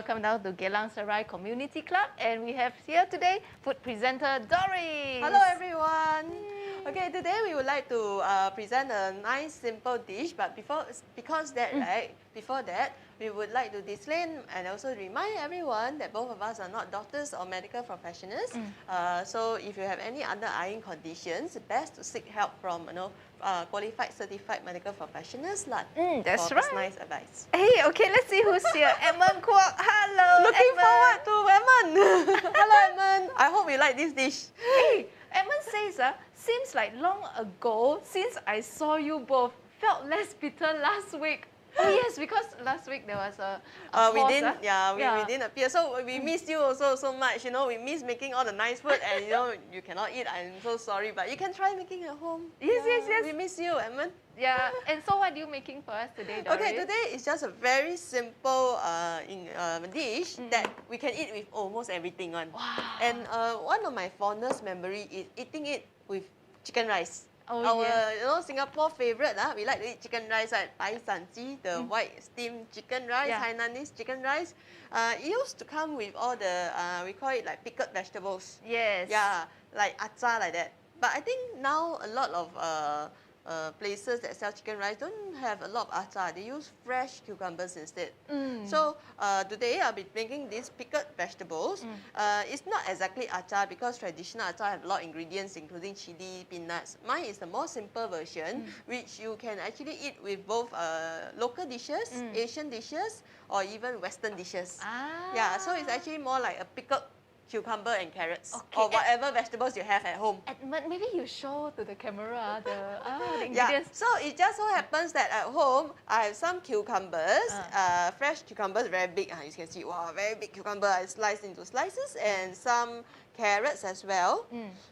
welcome now to Yourgeylangserai Community Club, and we have here today food presenter Doris. Hello everyone. Okay, today we would like to present a nice simple dish, but before that, we would like to disclaim and also remind everyone that both of us are not doctors or medical professionals. So if you have any underlying conditions, best to seek help from qualified, certified medical professionals that's for right. personalized advice. Hey, okay, let's see who's here. Edmund Kwok. Hello, Looking Edmund. forward to Edmund. Hello Edmund. I hope you like this dish. Hey, Edmund says, seems like long ago since I saw you both. Felt less bitter last week. Oh yes, because last week there was a we pause, we didn't appear. So we missed you also so much. We miss making all the nice food, and you cannot eat. I'm so sorry, but you can try making at home. Yes. We miss you, Edmund. Yeah, and so what are you making for us today, Doris? Okay, today is just a very simple dish that we can eat with almost everything on. Wow. And one of my fondest memory is eating it with chicken rice. Oh, Our Singapore favorite, we like to eat chicken rice, right? Pai san ji, the white steamed chicken rice, Hainanese chicken rice. It used to come with all the, we call it like pickled vegetables. Yes. Yeah, like Acha like that. But I think now a lot of places that sell chicken rice don't have a lot of Acha. They use fresh cucumbers instead. So today I'll be making these pickled vegetables. It's not exactly Acha because traditional Acha have a lot of ingredients including chili, peanuts. Mine is the more simple version which you can actually eat with both local dishes, Asian dishes, or even Western dishes. Yeah, so it's actually more like a pickled cucumber and carrots, or whatever vegetables you have at home. Edmund, maybe you show to the camera the ingredients. Yeah, so it just so happens that at home I have some cucumbers, fresh cucumbers, very big. You can see, wow, very big cucumber. I sliced into slices, and some carrots as well.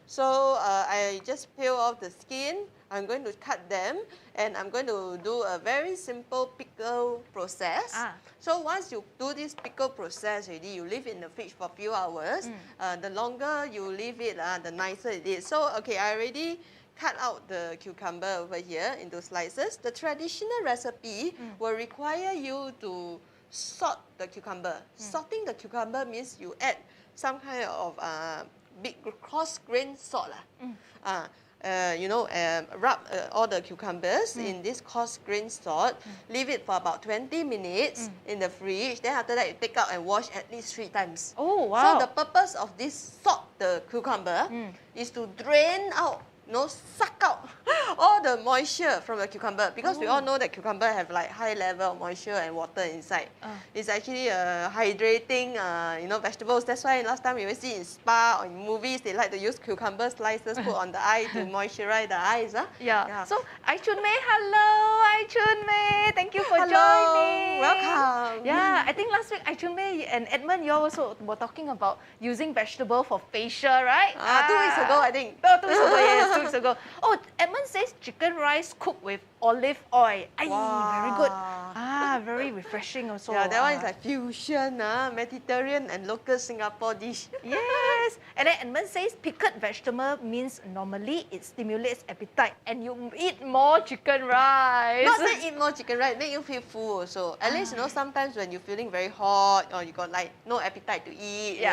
So I just peel off the skin. I'm going to cut them, and I'm going to do a very simple pickle process. So once you do this pickle process already, you leave it in the fridge for a few hours. The longer you leave it, the nicer it is. So okay, I already cut out the cucumber over here into slices. The traditional recipe will require you to salt the cucumber. Salting the cucumber means you add some kind of big coarse-grained salt. Rub all the cucumbers in this coarse-grained salt, leave it for about 20 minutes in the fridge. Then after that, you take out and wash at least 3 times. Oh, wow. So the purpose of this salt the cucumber is to drain out, suck out all the moisture from the cucumber, because we all know that cucumber have like high level of moisture and water inside. It's actually hydrating, vegetables. That's why last time we always see in spa or in movies, they like to use cucumber slices put on the eye to moisturize the eyes. Yeah. So, Ai Chun Mei, hello, Ai Chun Mei. Thank you for joining. Welcome. Yeah, I think last week Ai Chun Mei and Edmund, you also were talking about using vegetable for facial, right? 2 weeks ago, I think. Oh, 2 weeks ago, yes, 2 weeks ago. Oh, Edmund says chicken rice cooked with olive oil. Very good. Very refreshing also. Yeah, that one is like fusion, Mediterranean and local Singapore dish. Yes. And then Edmund says pickled vegetable means normally it stimulates appetite and you eat more chicken rice. Not say eat more chicken rice, make you feel full also. At least, sometimes when you're feeling very hot or you got like no appetite to eat,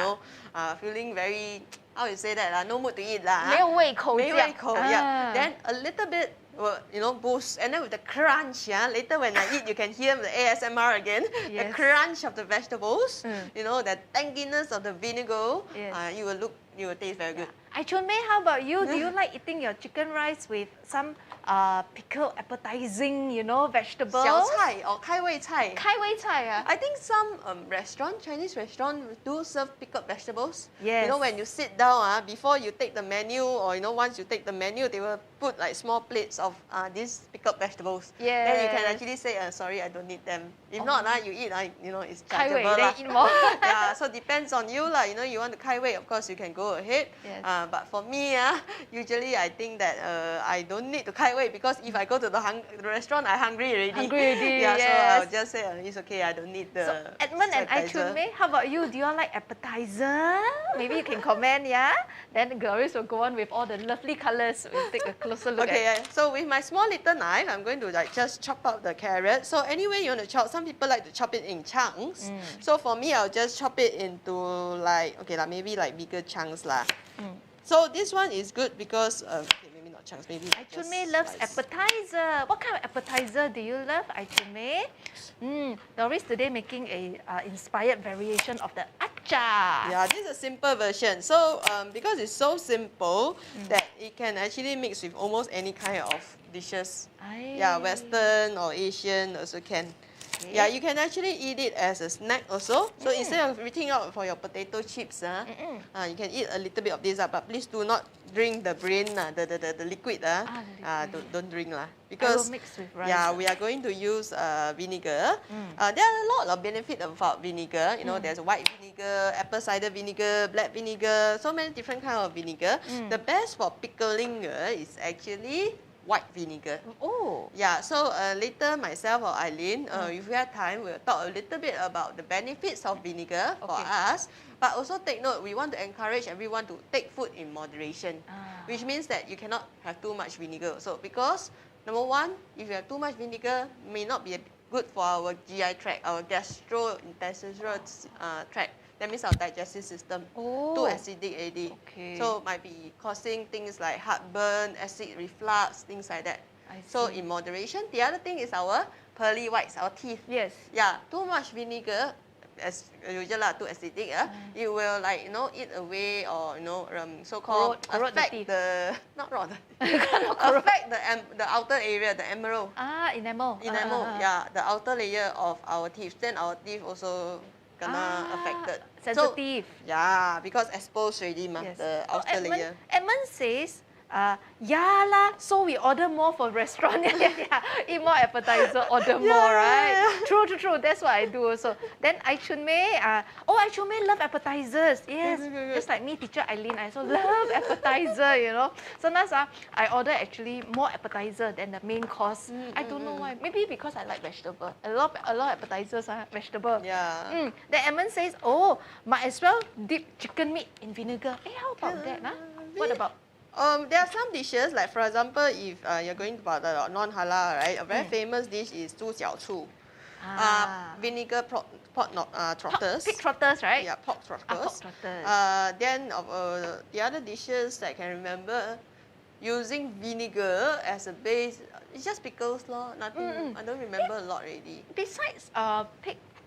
feeling very, how you say that, no mood to eat. 没有胃口 yeah. Then a little bit will, boost. And then with the crunch, later when I eat, you can hear the ASMR again. Yes. The crunch of the vegetables, the tanginess of the vinegar, you will taste very good. Ai Chun Mei, how about you? Do you like eating your chicken rice with some pickled appetizing, vegetables? 小菜 or 开胃菜. 开胃菜 I think some Chinese restaurant do serve pickled vegetables. Yes. When you sit down, before you take the menu, or once you take the menu, they will put like small plates of these pickled vegetables. Yes. Then you can actually say, sorry, I don't need them. If not, you eat, it's 开胃 chargeable. then eat more. Yeah, so depends on you. You want to 开胃, of course, you can go ahead. Yes. But for me, usually I think that I don't need to cut weight because if I go to the restaurant, I'm hungry already. Hungry already, Yeah, yes. so I'll just say it's okay. I don't need the. So Edmund and appetizer. Aichun, how about you? Do you all like appetizer? Maybe you can comment, yeah? Then Glorious will go on with all the lovely colours. We'll take a closer look Okay, at. yeah. So with my small little knife, I'm going to like just chop up the carrot. So anyway you want to chop, some people like to chop it in chunks. So for me, I'll just chop it into like, okay, like maybe like bigger chunks lah. So this one is good because, okay, maybe not chunks, maybe Aichun loves appetizer. What kind of appetizer do you love, Aichun? Doris today making a inspired variation of the Acha. Yeah, this is a simple version. So because it's so simple that it can actually mix with almost any kind of dishes. Yeah, Western or Asian also can. Okay. Yeah, you can actually eat it as a snack also. So instead of reaching out for your potato chips, you can eat a little bit of this, but please do not drink the brain, the liquid. Don't drink lah. Because mix with rice. Yeah, we are going to use vinegar. There are a lot of benefits about vinegar. You know, there's white vinegar, apple cider vinegar, black vinegar, so many different kinds of vinegar. The best for pickling is actually white vinegar. Oh. Yeah, so later myself or Eileen, if we have time, we'll talk a little bit about the benefits of vinegar for us. But also take note, we want to encourage everyone to take food in moderation, which means that you cannot have too much vinegar. So because number one, if you have too much vinegar, may not be good for our GI tract, our gastrointestinal tract. That means our digestive system. Too acidic already. Okay. So might be causing things like heartburn, acid reflux, things like that. So in moderation. The other thing is our pearly whites, our teeth. Yes. Yeah, too much vinegar, as usual too acidic, it will like, you know, eat away or, you know, so-called affect the not rot, affect the outer area, the enamel. Enamel. Yeah, the outer layer of our teeth. Then our teeth also gonna affected. Sensitive. So, yeah, because exposed already, the outer layer. Edmund says, yeah lah, so we order more for restaurant. Eat more appetizer, order more, right? True. That's what I do also. Then Aichun love appetizers. Yes, just like me, teacher Eileen, I also love appetizer, you know. Sometimes I order actually more appetizer than the main course. I don't know why. Maybe because I like vegetable. A lot of appetizers are vegetable. Yeah. Then Edmund says, oh, might as well dip chicken meat in vinegar. How about that? What about? There are some dishes, like for example, if you're going about the non-halal, right? A very famous dish is 猪脚醋. Vinegar trotters. Pig trotters, right? Yeah, pork trotters. Pork trotters. Then the other dishes that I can remember, using vinegar as a base, it's just pickles lor. Nothing. I don't remember a lot already. Besides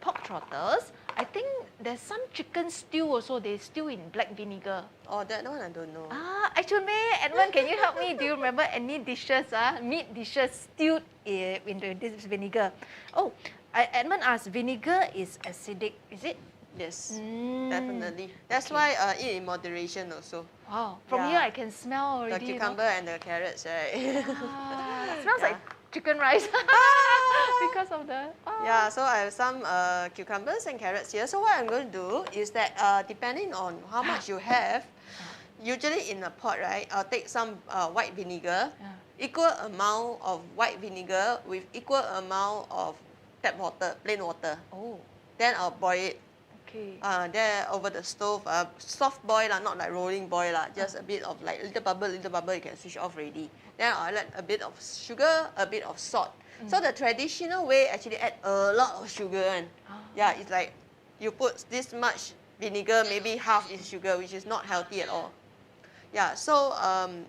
pork trotters, I think there's some chicken stew also. They stew in black vinegar. Oh, that one I don't know. Actually, Edmund, can you help me? Do you remember any dishes, meat dishes stewed into this vinegar? Oh, Edmund asked, vinegar is acidic, is it? Yes, definitely. That's why eat in moderation also. Wow, from here I can smell already. The cucumber and the carrots, right? It smells like chicken rice because of the. Yeah, so I have some cucumbers and carrots here. So what I'm going to do is that depending on how much you have, usually in a pot, right, I'll take some white vinegar, equal amount of white vinegar with equal amount of tap water, plain water. Oh. Then I'll boil it. Okay. There over the stove, soft boil lah, not like rolling boil lah. Just a bit of like little bubble, you can switch off already. Then I'll add a bit of sugar, a bit of salt. So the traditional way actually add a lot of sugar. And yeah, it's like you put this much vinegar, maybe half is sugar, which is not healthy at all. Yeah, so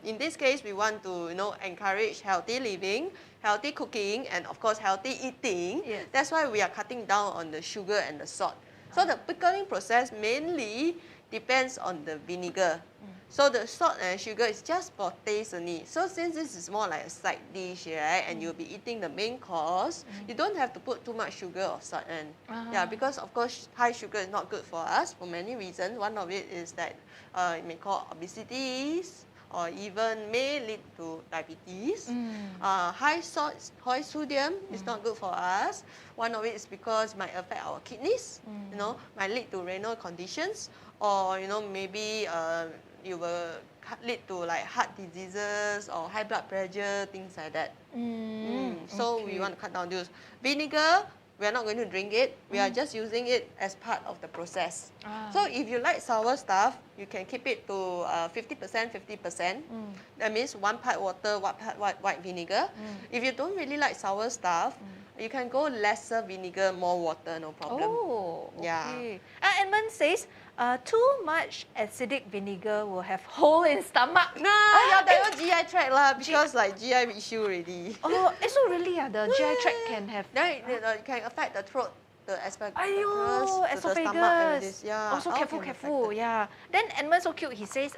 in this case, we want to encourage healthy living, healthy cooking, and of course healthy eating. Yes. That's why we are cutting down on the sugar and the salt. So the pickling process mainly depends on the vinegar. So the salt and sugar is just for taste only. So since this is more like a side dish, right, and you'll be eating the main course, you don't have to put too much sugar or salt in. Yeah, because of course high sugar is not good for us for many reasons. One of it is that it may cause obesity, or even may lead to diabetes. High salt, high sodium is not good for us. One of it is because it might affect our kidneys, might lead to renal conditions. or maybe you will lead to like heart diseases or high blood pressure, things like that. So we want to cut down those. Vinegar, we are not going to drink it. We are just using it as part of the process. So if you like sour stuff, you can keep it to 50%, 50%. That means 1 part water, 1 part white vinegar. If you don't really like sour stuff, you can go lesser vinegar, more water, no problem. Oh, okay. Yeah. Edmund says, too much acidic vinegar will have hole in stomach. Yeah, that was GI tract lah, because like GI issue already. Oh, so really, the GI tract can have... It can affect the throat, the esophagus, Aiyo, the stomach, and this. Yeah. Also all careful, can be careful. affected. Yeah. Then Edmund so cute. He says,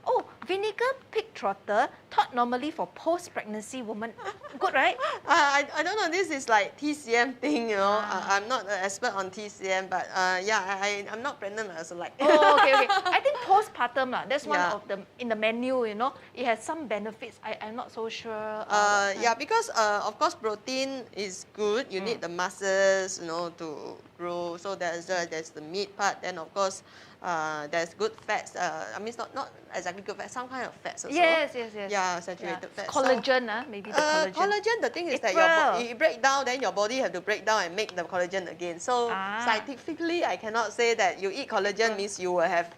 oh, vinegar pig trotter thought normally for post-pregnancy woman. Good, right? I don't know. This is like TCM thing, I'm not an expert on TCM, but yeah, I'm not pregnant, so like. Oh, okay. I think postpartum that's one of the in the menu. It has some benefits. I'm not so sure. Yeah, because of course protein is good. You need the muscles, to grow. So there's the meat part. Then of course there's good fats. I mean, it's not exactly good fats. Some kind of fats also. Yes. Yeah, saturated fats. Collagen, maybe the collagen. Collagen. The thing is that it break down. Then your body have to break down and make the collagen again. So scientifically, I cannot say that you eat collagen means you will have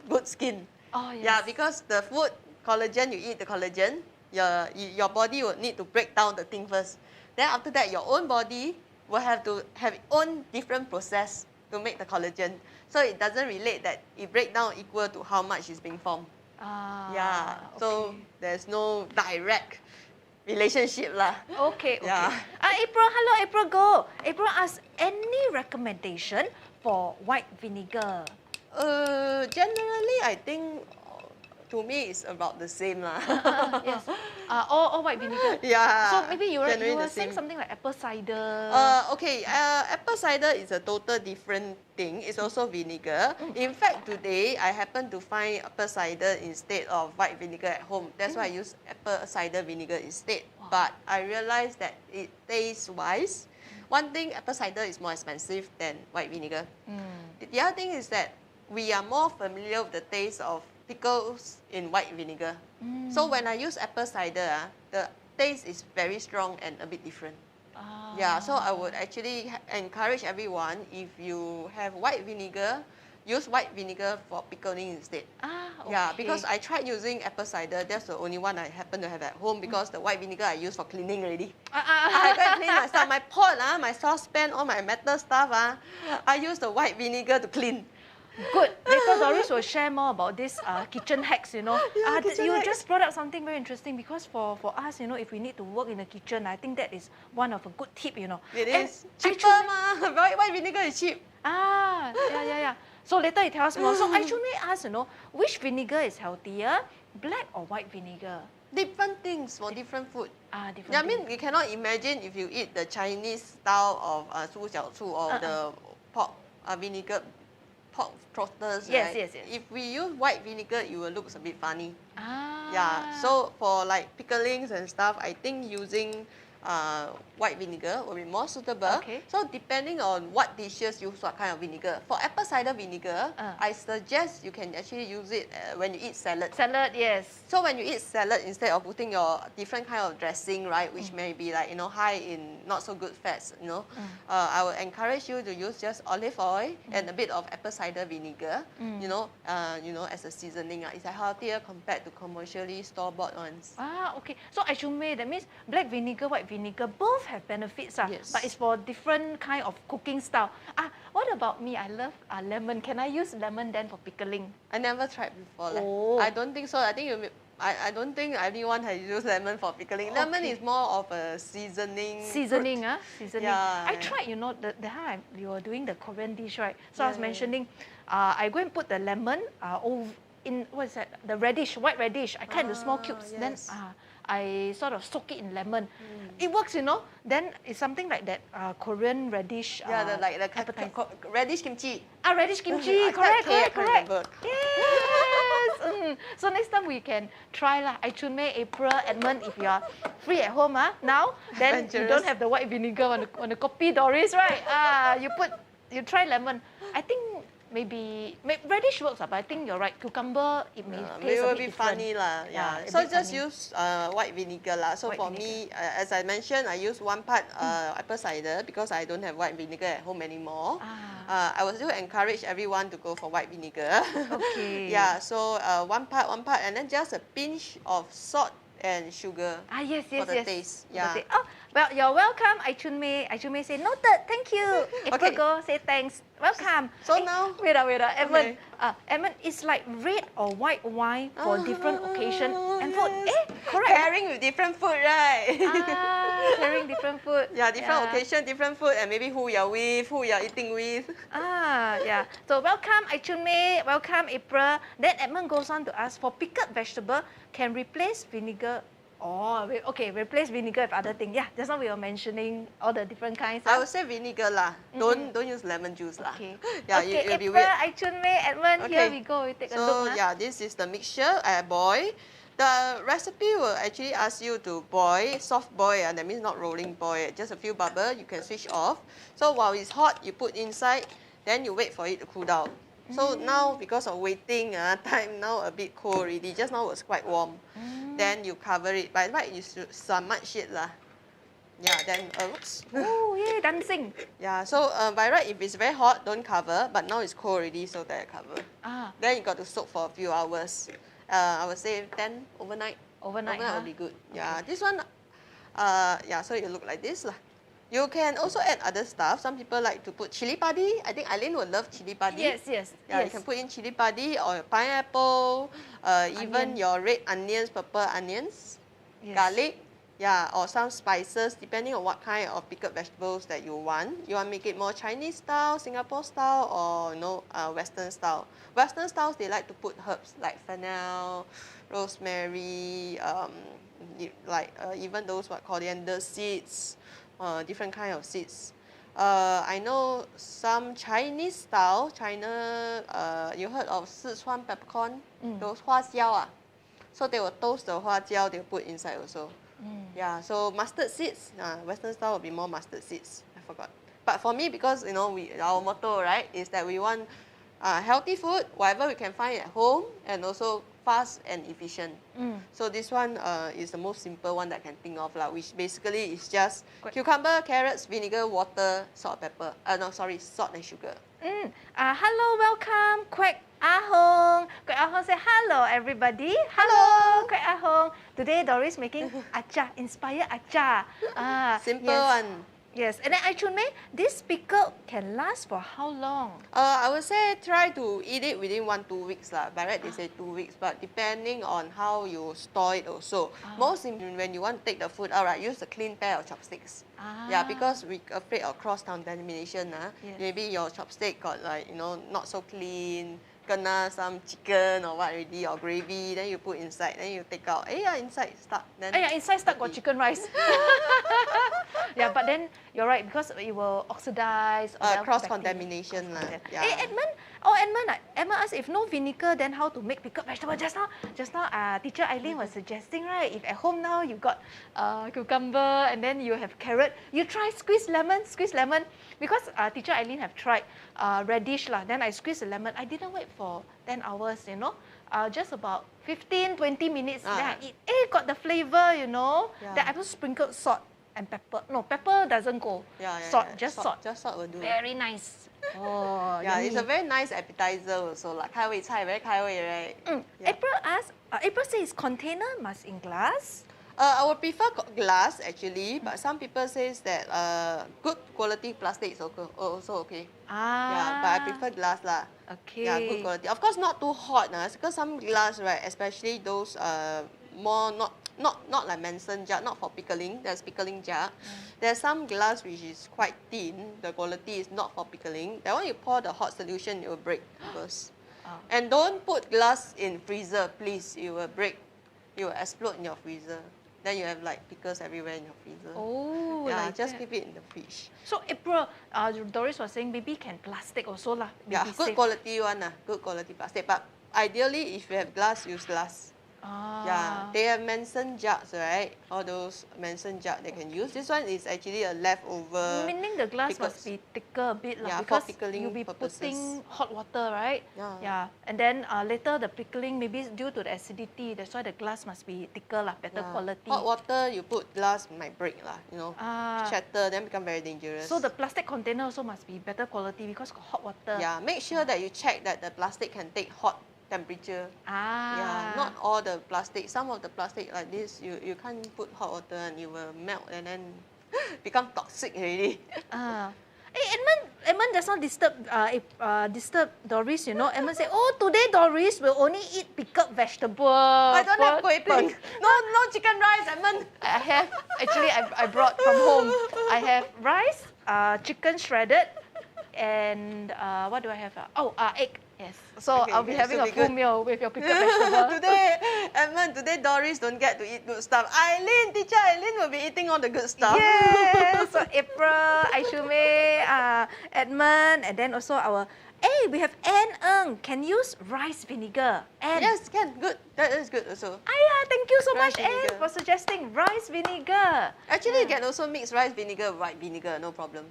good skin. Oh, yes. Yeah, because the food collagen, you eat the collagen, your body will need to break down the thing first. Then after that, your own body will have to have its own different process to make the collagen. So it doesn't relate that it break down equal to how much is being formed. Yeah, so there's no direct relationship lah. Okay. Yeah. April, hello April, go. April asks, any recommendation for white vinegar? Generally, I think to me it's about the same lah. Yes. All white vinegar. Yeah. So maybe you were saying same. something like apple cider. Okay. Apple cider is a total different thing. It's also vinegar. In fact, today I happen to find apple cider instead of white vinegar at home. That's why I use apple cider vinegar instead. Wow. But I realized that it tastes wise. One thing, apple cider is more expensive than white vinegar. The other thing is that we are more familiar with the taste of pickles in white vinegar. So when I use apple cider, the taste is very strong and a bit different. Yeah, so I would actually encourage everyone, if you have white vinegar, use white vinegar for pickling instead. Okay. Yeah, because I tried using apple cider. That's the only one I happen to have at home, because the white vinegar I use for cleaning already. I go and clean myself. My pot, my saucepan, all my metal stuff, I use the white vinegar to clean. Good. Later Doris will share more about this kitchen hacks, Yeah, you hacks. just brought up something very interesting, because for us, if we need to work in the kitchen, I think that is one of a good tip, It and is. Cheaper ma. White vinegar is cheap. Yeah. So later you tell us more. So actually ask, which vinegar is healthier, black or white vinegar? Different things for different food. Different I mean, you cannot imagine if you eat the Chinese style of 猪小醋 or the pork vinegar, pork trotters, yes, right? yes. If we use white vinegar, it will look a bit funny. Ah. Yeah, so for like picklings and stuff, I think using white vinegar will be more suitable. Okay. So depending on what dishes use what kind of vinegar. For apple cider vinegar, I suggest you can actually use it when you eat salad. Salad, yes. So when you eat salad, instead of putting your different kind of dressing, right, which may be like, high in not so good fats, I would encourage you to use just olive oil and a bit of apple cider vinegar, as a seasoning. It's healthier compared to commercially store-bought ones. Okay. So actually, that means black vinegar, white vinegar, both have benefits, Yes. but it's for different kind of cooking style. What about me? I love lemon. Can I use lemon then for pickling? I never tried before. Oh. I don't think so. I think I don't think anyone has used lemon for pickling. Okay. Lemon is more of a seasoning. Seasoning. Yeah. I tried, the time you were doing the Korean dish, right? So I was mentioning, I go and put the lemon in, what is that? The radish, white radish. I cut into small cubes. Yes. Then I sort of soak it in lemon. It works, Then it's something like that Korean radish. The appetizer. radish kimchi. Radish kimchi. Correct. Remember. Yes. So next time we can try lah. Aichunmei, April, Edmund, if you are free at home now, then you don't have the white vinegar on the kopi, Doris, right? You try lemon. I think radish works, but I think you're right. Cucumber, it may taste a bit be different. funny lah. Yeah, So bit just funny. use white vinegar lah. So White for vinegar. me, as I mentioned, I use 1 part apple cider because I don't have white vinegar at home anymore. I will still encourage everyone to go for white vinegar. Okay. Yeah, so 1 part, and then just a pinch of salt and sugar Yes, for the taste. Yeah. Oh, well, you're welcome. I Chun Mei say noted. Thank you. April Okay. go say thanks. Welcome. So now- wait, Edmund. Okay. Edmund, it's like red or white wine for different occasion and food. Yes. Correct. Pairing with different food, right? Pairing different food. Yeah, different occasion, different food, and maybe who you're with, who you're eating with. Yeah. So welcome, I Chun Mei. Welcome, April. Then Edmund goes on to ask for pickled vegetable can replace vinegar. Okay, replace vinegar with other thing. Yeah, just now we were mentioning all the different kinds. I would say vinegar lah. Don't use lemon juice lah. Okay. Yeah, okay, it'll be April, weird. I Chun Mei, Edmund, here we go. We take a So look. yeah, this is the mixture. I boil. The recipe will actually ask you to boil, soft boil, and that means not rolling boil. Just a few bubble, you can switch off. So while it's hot, you put inside, then you wait for it to cool down. So now, because of waiting, time now a bit cold already. Just now was quite warm. Then you cover it. By right, you should submerge it lah. Yeah, then oops. Oh, yeah, dancing. Yeah, so by right, if it's very hot, don't cover. But now it's cold already, so that I cover. Then you got to soak for a few hours. I would say 10 overnight. Overnight will be good. Yeah, this one, yeah, so it look like this lah. You can also add other stuff. Some people like to put chili padi. I think Eileen would love chili padi. Yes. Yeah, you can put in chili padi or pineapple, even your red onions, purple onions, garlic, yeah, or some spices, depending on what kind of pickled vegetables that you want. You want to make it more Chinese style, Singapore style, or Western style. Western styles, they like to put herbs like fennel, rosemary, even those coriander seeds, different kind of seeds. I know some Chinese style, you heard of Sichuan peppercorn? Those 花椒 ah. So they will toast the 花椒, they'll put inside also. Yeah, so mustard seeds, Western style will be more mustard seeds. I forgot. But for me, because our motto, right, is that we want healthy food, whatever we can find at home, and also fast and efficient. So this one is the most simple one that I can think of, which basically is just cucumber, carrots, vinegar, water, salt, pepper. Salt and sugar. Hello, welcome, Quack Ahong. Quack Ahong say hello, everybody. Hello, Quack Ahong. Today Doris making Acha, inspired Acha. Simple one. Yes, and then I Chun Mei, this pickle can last for how long? I would say try to eat it within 1-2 weeks lah. By right, they say 2 weeks, but depending on how you store it also. Most important, when you want to take the food out, right, use a clean pair of chopsticks. Yeah, because we're afraid of cross-contamination. Maybe your chopstick got not so clean, kena some chicken or what already, or gravy, then you put inside, then you take out. Inside stuck. Then inside stuck got chicken rice. Yeah, but then you're right, because it will oxidize. Cross-contamination lah. Yeah. Edmund asked if no vinegar, then how to make pickled vegetable? Just now, teacher Eileen was suggesting, right? If at home now you got cucumber and then you have carrot, you try squeeze lemon. Because teacher Eileen have tried radish lah. Then I squeeze the lemon. I didn't wait for 10 hours, just about 15-20 minutes. Then I eat. Got the flavor, Then I just sprinkled salt and pepper. No, pepper doesn't go. Salt, just salt. Just salt will do. Very nice. Oh, yeah, yummy. it's a very nice appetizer also. Like 开胃菜, very 开胃, right? April says container must in glass. I would prefer glass actually, but some people says that good quality plastic is also okay. Yeah, but I prefer glass lah. Okay. Yeah, good quality. Of course, not too hot, because some glass, right, especially those more not like Manson jar, not for pickling. There's pickling jar. There's some glass which is quite thin. The quality is not for pickling. That one you pour the hot solution, it will break first. And don't put glass in freezer, please. It will break. It will explode in your freezer. Then you have pickles everywhere in your freezer. Oh, yeah, like just that. keep it in the fridge. So April, Doris was saying maybe can plastic also lah. Yeah, good quality one, good quality plastic. But ideally, if you have glass, use glass. Yeah, they have Manson jugs, right? All those Manson jug they can use. This one is actually a leftover. Meaning the glass pickles. must be thicker a bit Yeah, because for pickling you'll be purposes. putting hot water, right? Yeah. And then later the pickling, maybe due to the acidity, that's why the glass must be thicker, better quality. Hot water, you put glass might break, you know, shatter, then become very dangerous. So the plastic container also must be better quality because got hot water. Yeah, make sure that you check that the plastic can take hot temperature. Yeah, not all the plastic. Some of the plastic like this, you can't put hot water and it will melt and then become toxic already. Hey, Edmund just not disturb Doris, you know. Edmund said, oh, today Doris will only eat pickled vegetable. I don't have kueh peng. No chicken rice, Edmund. I have, actually I brought from home. I have rice, chicken shredded, and what do I have? Egg. Yes. So Okay, I'll be having a full meal with your pickled vegetable. Today Doris don't get to eat good stuff. Teacher Eileen will be eating all the good stuff. Yes. So April, Aishume, Edmund, and then also we have Anne Ng. Can use rice vinegar. Anne. Yes, can. Good. That is good also. Thank you so Rice much, Anne, vinegar. for suggesting rice vinegar. Actually, you can also mix rice vinegar with white vinegar, no problem.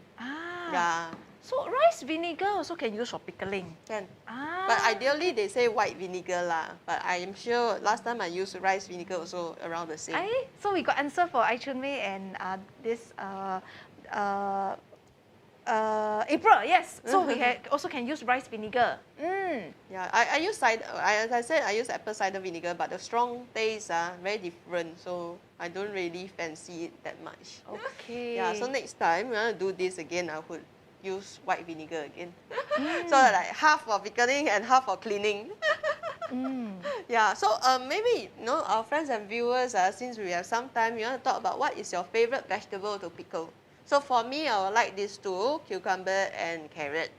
Yeah. So rice vinegar also can use for pickling. Can. But ideally, they say white vinegar lah. But I am sure last time I used rice vinegar also around the same. So we got answer for Aichunmei and this April. Yes. So we also can use rice vinegar. Yeah, I use cider. As I said, I use apple cider vinegar, but the strong taste very different. So I don't really fancy it that much. Okay. Yeah. So next time when I do this again, I would use white vinegar again. So like half for pickling and half for cleaning. Yeah, so maybe our friends and viewers, since we have some time, you want to talk about what is your favorite vegetable to pickle. So for me, I would like these two, cucumber and carrot.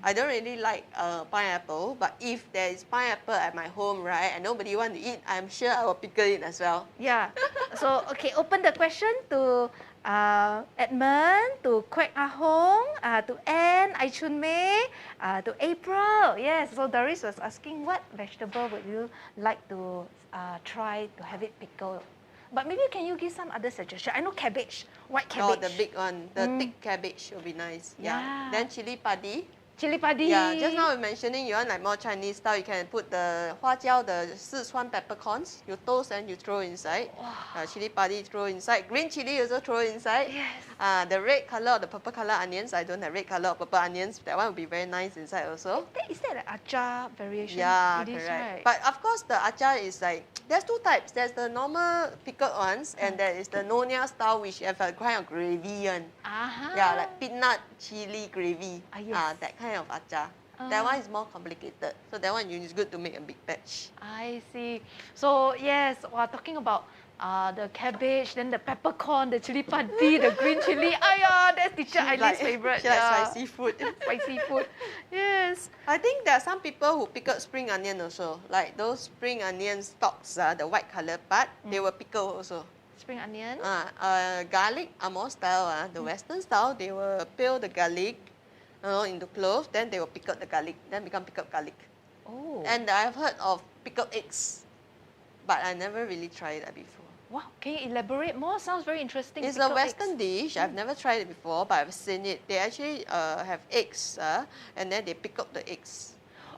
I don't really like pineapple, but if there is pineapple at my home, right, and nobody want to eat, I'm sure I will pickle it as well. Yeah. So okay, open the question to Edmund, to Kwek Ahong, to Anne, Aichunmei, to April. Yes, so Doris was asking what vegetable would you like to try to have it pickled? But maybe can you give some other suggestion? I know cabbage, white cabbage. Oh, the big one, the thick cabbage will be nice. Yeah. Then chili padi. Chili padi. Yeah, just now we're mentioning you want like more Chinese style, you can put the huajiao, the Sichuan peppercorns, you toast and you throw inside. Chili padi throw inside. Green chili also throw inside. Yes. The red color or the purple color onions, I don't have red color or purple onions. That one will be very nice inside also. Is that an Acha variation? Yeah, it is, correct. right? But of course the acha is like, there's two types. There's the normal pickled ones and there is the Nonya style which have a kind of gravy one. Yeah, like peanut chili gravy. Yes. That kind of acha. That one is more complicated. So that one is good to make a big batch. I see. So yes, we're talking about the cabbage, then the peppercorn, the chili padi, the green chili. That's teacher Eileen's favorite. She likes spicy food. Spicy food. Yes. I think there are some people who pickle spring onion also. Like those spring onion stalks, the white color part, they will pickle also. Spring onion. Garlic, Amor style, the Western style, they will peel the garlic into cloves, then they will pickle the garlic, then become pickled garlic. Oh. And I've heard of pickled eggs, but I never really tried that before. Wow, can you elaborate more? Sounds very interesting. It's a Pickled Western eggs. dish. I've never tried it before, but I've seen it. They actually have eggs, and then they pick up the eggs.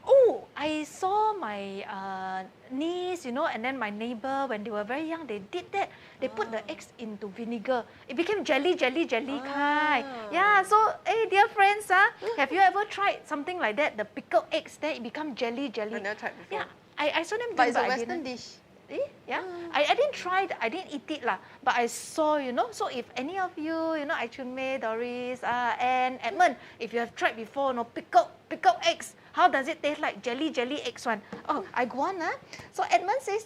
Oh, I saw my niece, and then my neighbor, when they were very young, they did that. They put the eggs into vinegar. It became jelly kind. Yeah, so, hey, dear friends, have you ever tried something like that? The pickled eggs, then it become jelly. I never tried before. Yeah, I saw them do, But it's a I Western didn't. dish. Yeah, I didn't try, I didn't eat it but I saw, so if any of you, Aichunmei, Doris, and Edmund, if you have tried before, pickled eggs, how does it taste like? Jelly eggs one. Oh, I go on. So Edmund says,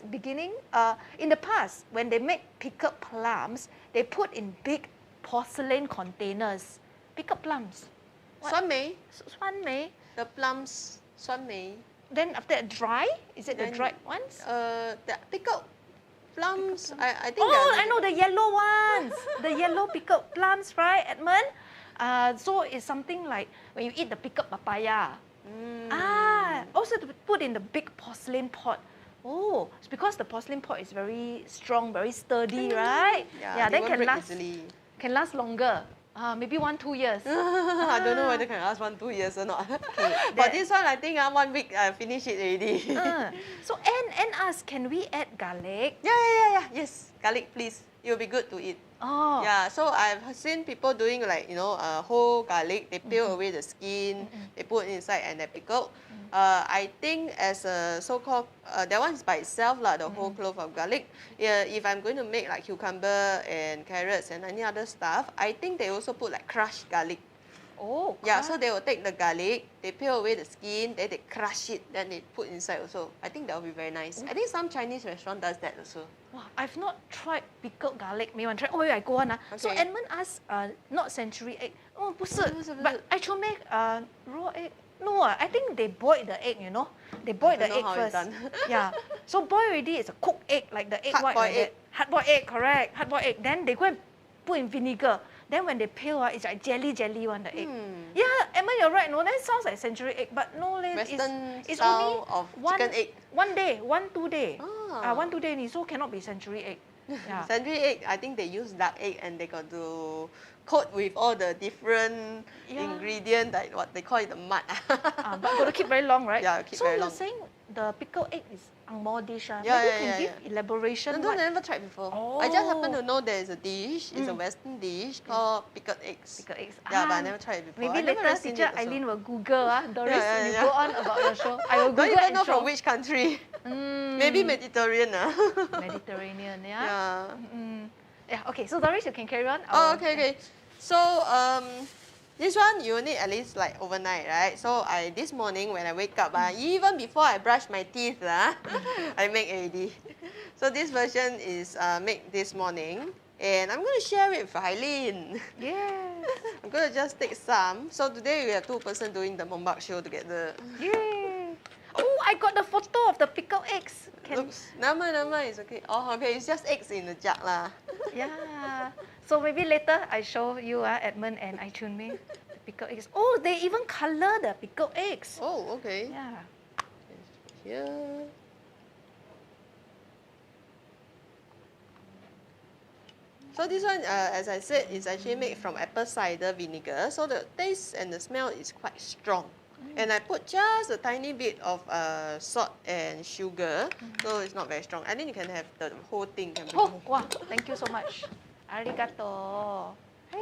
in the past, when they make pickled plums, they put in big porcelain containers. Pickled plums. Suan mei. Suan mei. The plums, suan mei. Then after that, dry? Is it the dried ones? The pickled plums, I think. Oh, I know the yellow ones. The yellow pickled plums, right, Edmund? So it's something like when you eat the pickled papaya. Also to put in the big porcelain pot. Oh, it's because the porcelain pot is very strong, very sturdy, right? Yeah, then can last easily. Can last longer. Maybe 1-2 years. I don't know whether can last 1-2 years or not. But this one, I think 1 week I finish it already. So Anne asked, can we add garlic? Yeah. Yes, garlic, please. It will be good to eat. Oh. Yeah, so I've seen people doing like, whole garlic. They peel away the skin, they put inside and they pickle. I think as a so-called, that one is by itself, the whole clove of garlic. Yeah, if I'm going to make like cucumber and carrots and any other stuff, I think they also put like crushed garlic. Oh, yeah, so they will take the garlic, they peel away the skin, then they crush it, then they put inside also. I think that will be very nice. I think some Chinese restaurant does that also. Wow, I've not tried pickled garlic. Maybe I try. Oh, wait, I go on. So Okay. Edmund asked, not century egg. Oh, 不是, but actually make raw egg. No, I think they boiled the egg, They boiled the egg first. Yeah. So boil already is a cooked egg, like the egg white. Hard-boiled egg. Hard-boiled egg, correct. Hard-boiled egg. Then they go and put in vinegar. Then when they peel, it's like jelly one, the egg. Yeah, Emma, you're right. No, that sounds like century egg, but no, Western it's style only of chicken egg. 1 day, 1-2 day. Ah. 1-2 day, so cannot be century egg. Yeah. Century egg, I think they use duck egg and they got to coat with all the different ingredients, like what they call it, the mud. But got to keep very long, right? Yeah, keep so very you're long. saying the pickled egg is Angmo dish. Maybe Yeah, you yeah, can yeah, give elaboration. No, I never tried before. Oh. I just happen to know there is a dish, it's a Western dish called pickled eggs. Pickled eggs. Yeah, but I never tried it before. Maybe I never later seen teacher it also. Eileen will Google. Doris, Yeah, you yeah. go on about your show. I will Google Don't even and know show. from which country. Maybe Mediterranean. Mediterranean, yeah? Yeah. Yeah, okay, so Doris, you can carry on. Oh, okay. So, this one you need at least like overnight, right? So this morning when I wake up, even before I brush my teeth, I make already. So this version is made this morning, and I'm going to share it with Eileen. Yes. I'm going to just take some. So today we are 2 persons doing the Mombak show together. Yay. Oh, I got the photo of the pickled eggs. Looks, nama, it's okay. Oh, okay, it's just eggs in the jug lah. Yeah. So maybe later I show you, Edmund and I tune me, the pickled eggs. Oh, they even color the pickled eggs. Oh, okay. Yeah. Here. So this one, as I said, is actually made from apple cider vinegar. So the taste and the smell is quite strong. And I put just a tiny bit of salt and sugar, so it's not very strong. I think you can have the whole thing. Oh, wow, thank you so much. Arigato. Hey.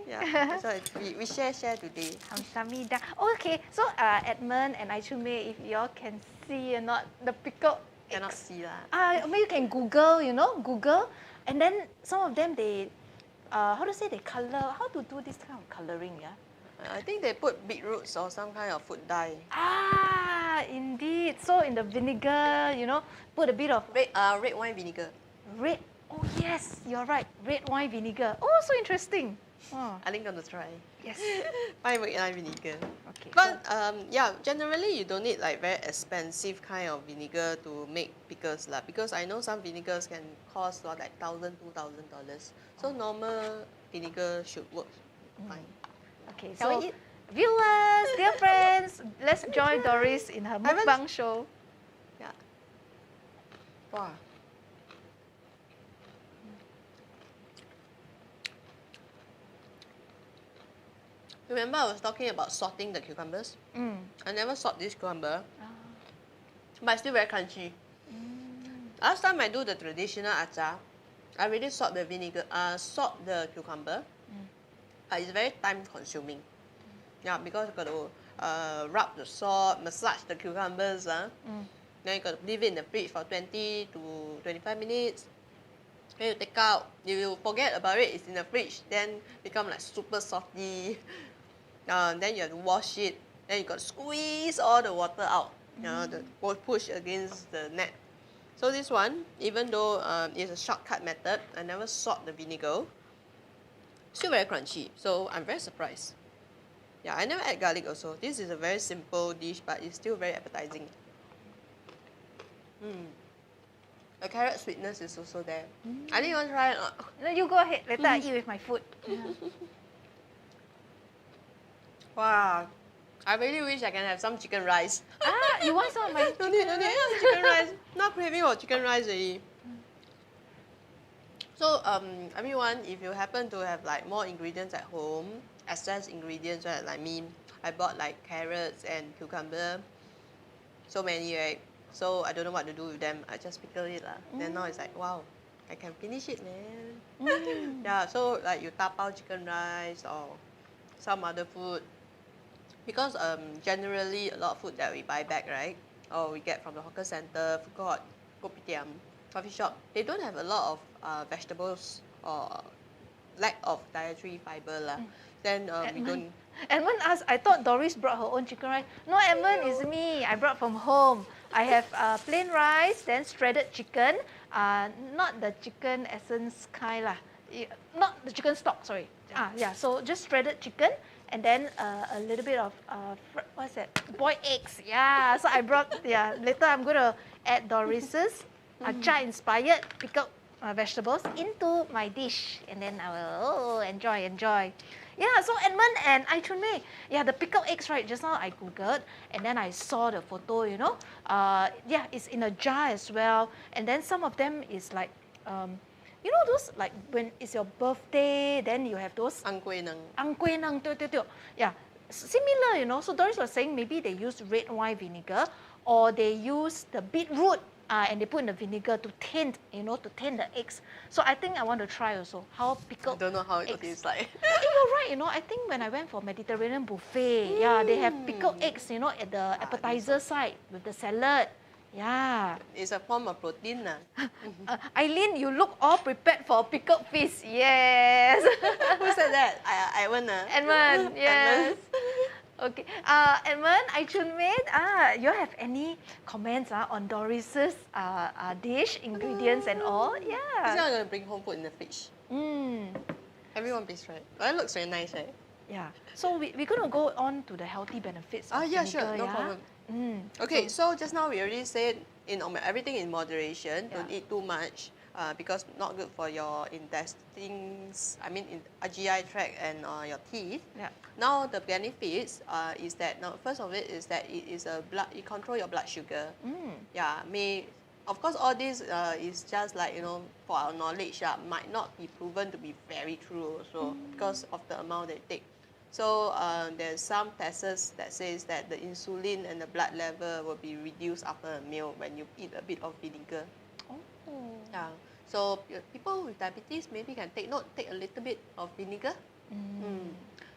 Yeah, so we share today. Kamsahamnida. Oh, okay, so Edmund and Aichume, if y'all can see or not, the pickled Cannot eggs. see lah. Maybe you can Google, Google. And then some of them, they, how to say, they color, how to do this kind of coloring, yeah? I think they put beetroots or some kind of food dye. Indeed. So in the vinegar, put a bit of Red wine vinegar. red. Oh yes, you're right. Red wine vinegar. Oh, so interesting. Oh. I think I'm gonna try. Yes. Fine red wine vinegar. Okay. But yeah, generally you don't need like very expensive kind of vinegar to make pickles lah. Because I know some vinegars can cost like $1,000, $2,000. So normal vinegar should work fine. Okay, Shall so we eat? viewers, dear friends, let's join Doris in her mukbang show. Yeah. Wow. Remember I was talking about salting the cucumbers? I never salt this cucumber, but it's still very crunchy. Last time I do the traditional acha, I really salt the vinegar, salt the cucumber. It's very time consuming. Yeah, because you got to rub the salt, massage the cucumbers. Then you got to leave it in the fridge for 20 to 25 minutes. Then you take out, you forget about it, it's in the fridge, then become like super salty. Then you have to wash it. Then you got to squeeze all the water out. The push against the net. So this one, even though it's a shortcut method, I never salt the vinegar. Still very crunchy, so I'm very surprised. Yeah, I never add garlic also. This is a very simple dish, but it's still very appetizing. The carrot sweetness is also there. I think you want to try it. No, you go ahead. Later I eat with my food. Wow, I really wish I can have some chicken rice. Ah, you want some of my No need, no need. Chicken rice. Not craving for chicken rice already. So, everyone, if you happen to have like more ingredients at home, excess ingredients, right? Like me, I bought like carrots and cucumber. So many, right? So I don't know what to do with them. I just pickle it lah. Then now it's like, wow, I can finish it, man. Yeah. So like you tapao chicken rice or some other food, because generally a lot of food that we buy back, right, or we get from the hawker center, food court, kopitiam, coffee shop, they don't have a lot of vegetables or lack of dietary fiber lah. Then we don't. Edmund asked, I thought Doris brought her own chicken rice. No, Edmund, it's me. I brought from home. I have plain rice, then shredded chicken, not the chicken essence kind lah. Not the chicken stock, sorry. Yeah, so just shredded chicken, and then a little bit of, what's that? Boiled eggs. Yeah, so I brought, later I'm going to add Doris's Acha inspired pickled vegetables into my dish, and then I will enjoy. Yeah, so Edmund and I Chun Mei, yeah, the pickled eggs, right? Just now I googled, and then I saw the photo. You know, yeah, it's in a jar as well, and then some of them is like, you know, those like when it's your birthday, then you have those Ang kueh nang. Yeah, similar, you know. So Doris was saying maybe they use red wine vinegar, or they use the beetroot. And they put in the vinegar to taint, you know, to taint the eggs. So I think I want to try also how pickled. I don't know how it eggs. tastes like. You're right, you know. I think when I went for Mediterranean buffet, yeah, they have pickled eggs, you know, at the appetizer side with the salad. Yeah. It's a form of protein. Eileen, you look all prepared for a pickled fish. Yes. Who said that? Ivan. Edmund, yes. Okay, Edmund, I Chun Mei, you have any comments on Doris's dish, ingredients and all? Yeah. This one I'm going to bring home, put in the fridge. Everyone please try it. Well, it looks very nice, right? Yeah. So we're going to go on to the healthy benefits of yeah, vinegar, sure, no problem. Okay, so just now we already said everything in moderation. Don't eat too much. Because not good for your intestines, GI tract and your teeth. Yeah. Now the benefits is that, first of it is that it control your blood sugar. Yeah, of course all this is just like, you know, for our knowledge, might not be proven to be very true also because of the amount they take. So there's some tests that says that the insulin and the blood level will be reduced after a meal when you eat a bit of vinegar. Yeah. So people with diabetes maybe can take a little bit of vinegar.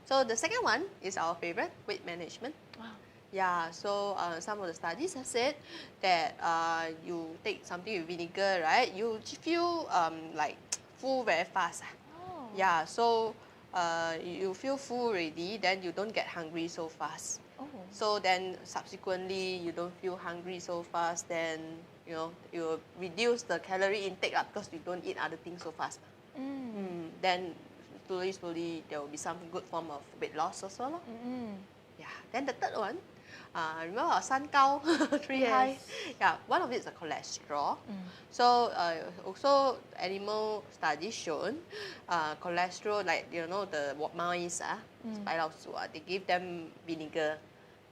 So the second one is our favorite, weight management. Wow. Yeah, so some of the studies have said that you take something with vinegar, right? You feel like full very fast. Yeah, so you feel full already, then you don't get hungry so fast. So then subsequently you don't feel hungry so fast, then you know you reduce the calorie intake because you don't eat other things so fast. Then slowly there will be some good form of weight loss also. Yeah. Then the third one, remember our san gao, three high? Yeah, one of it is the cholesterol. So also animal studies shown cholesterol, like you know the mice, they give them vinegar.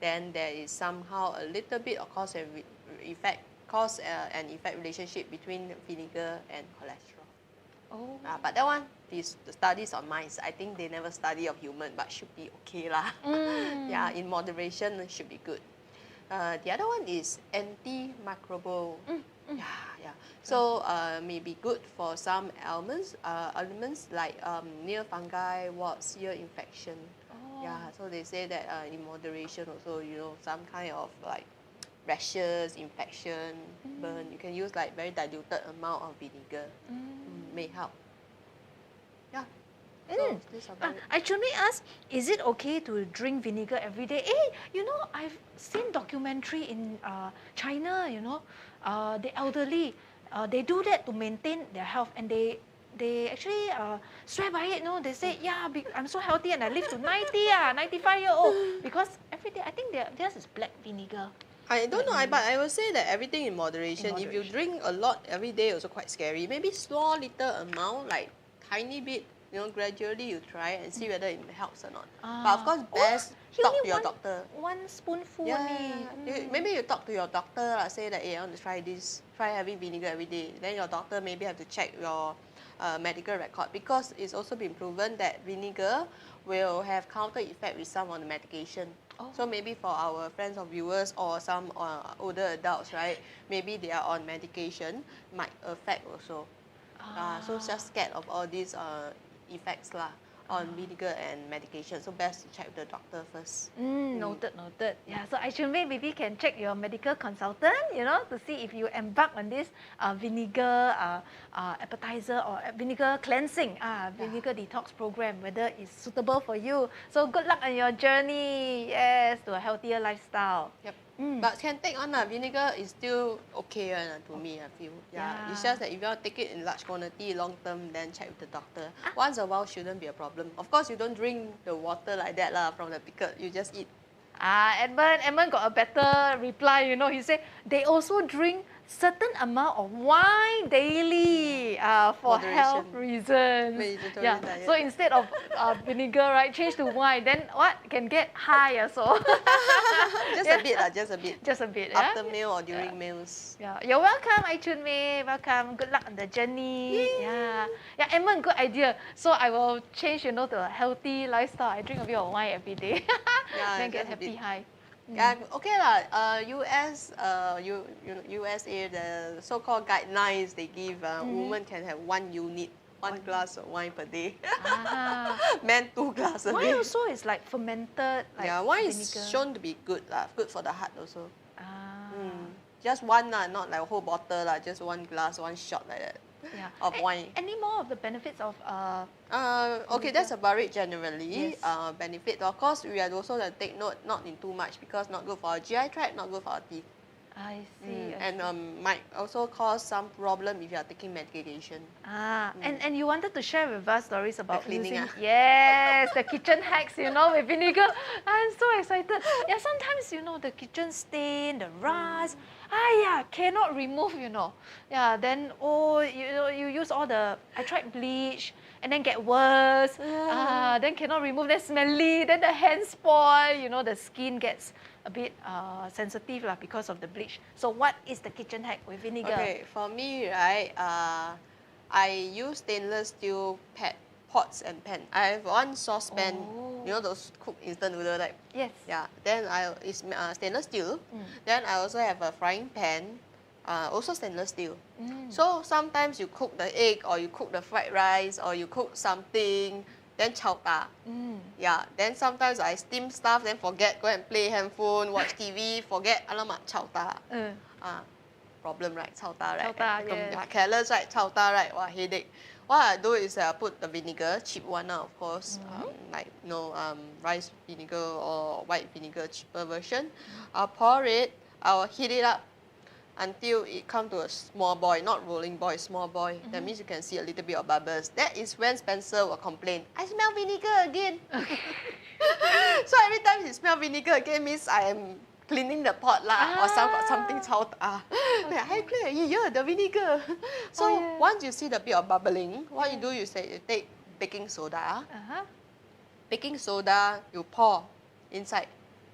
Then there is somehow a little bit of cause and effect relationship between vinegar and cholesterol. But that one, the studies on mice, I think they never study of human, but should be okay lah. Yeah, in moderation should be good. The other one is antimicrobial. Yeah. So may be good for some ailments like near fungi, warts, ear infection. Yeah, so they say that in moderation also, you know, some kind of like rashes, infection, burn, you can use like very diluted amount of vinegar. May help. Yeah. So this about it. I should ask, is it okay to drink vinegar every day? Hey, you know, I've seen documentary in China, you know, the elderly, they do that to maintain their health, and they actually swear by it, you know. They say, yeah, I'm so healthy and I live to 90, 95-year-old. Because every day, I think theirs is black vinegar. I don't know, but I will say that everything in moderation. If you drink a lot every day, also quite scary. Maybe small little amount, like tiny bit, gradually you try and see whether it helps or not. But of course, best talk to your doctor. One spoonful Yeah, only. maybe you talk to your doctor, say that, hey, I want to try this, try having vinegar every day. Then your doctor maybe have to check your medical record, because it's also been proven that vinegar will have counter effect with some on the medication. So maybe for our friends or viewers or some older adults, right, maybe they are on medication, might affect also. So just scared of all these effects on vinegar and medication. So best to check with the doctor first. Noted. Yeah, so I should maybe can check your medical consultant, to see if you embark on this vinegar appetizer or vinegar cleansing, vinegar detox program, whether it's suitable for you. So good luck on your journey, yes, to a healthier lifestyle. Yep. But can take on vinegar is still okay to me, I feel. Yeah. It's just that if you want to take it in large quantity, long term, then check with the doctor. Once a while shouldn't be a problem. Of course, you don't drink the water like that from the pickle. You just eat. Edmund got a better reply, he said they also drink certain amount of wine daily for health reasons. Diet. So instead of vinegar, right, change to wine. Then what? Can get high also. Just a bit. Just a bit. After meal or during meals. Yeah, you're welcome, Ai Chun Mei. Welcome. Good luck on the journey. Yay. Yeah, Edmund, good idea. So I will change, to a healthy lifestyle. I drink a bit of wine every day. Then get happy high. Yeah, okay USA, the so-called guidelines they give, women can have 1 unit, 1 glass of wine per day. Men 2 glasses a day. Wine also is like fermented. Wine vinegar. is shown to be good good for the heart also. Just one not like a whole bottle just 1 glass, 1 shot like that. Of wine. Any more of the benefits of okay, that's about it generally. Yes. Benefit, of course, we have also to take note not in too much, because not good for our GI tract, not good for our teeth. I see. And might also cause some problem if you are taking medication. And you wanted to share with us stories about cleaning. Yes, the kitchen hacks, with vinegar. I'm so excited. Yeah, sometimes, the kitchen stain, the rust, cannot remove, Yeah, then, you use all the, I tried bleach, and then get worse. Then cannot remove, then smelly, then the hands spoil, the skin gets a bit sensitive because of the bleach. So what is the kitchen hack with vinegar? Okay, for me, right, I use stainless steel pots and pan. I have 1 saucepan, those cooked instant noodle type. Yes. Yeah, then it's stainless steel. Then I also have a frying pan, also stainless steel. So sometimes you cook the egg, or you cook the fried rice, or you cook something, then chao ta. Yeah, then sometimes I steam stuff, then forget, go and play handphone, watch TV, forget, alamak, chao ta. Problem, right? Chao ta, right? Chao ta, yes. Careless, right? Chao ta, right? Headache. What I do is I put the vinegar, cheap one of course, rice vinegar or white vinegar, cheaper version. I'll pour it, I'll heat it up until it comes to a small boil, not rolling boil, small boil. That means you can see a little bit of bubbles. That is when Spencer will complain, I smell vinegar again. So every time he smells vinegar again means I am cleaning the pot or something chao ta. Hey, clear, the vinegar. So once you see the bit of bubbling, what you do, you take baking soda. Baking soda, you pour inside.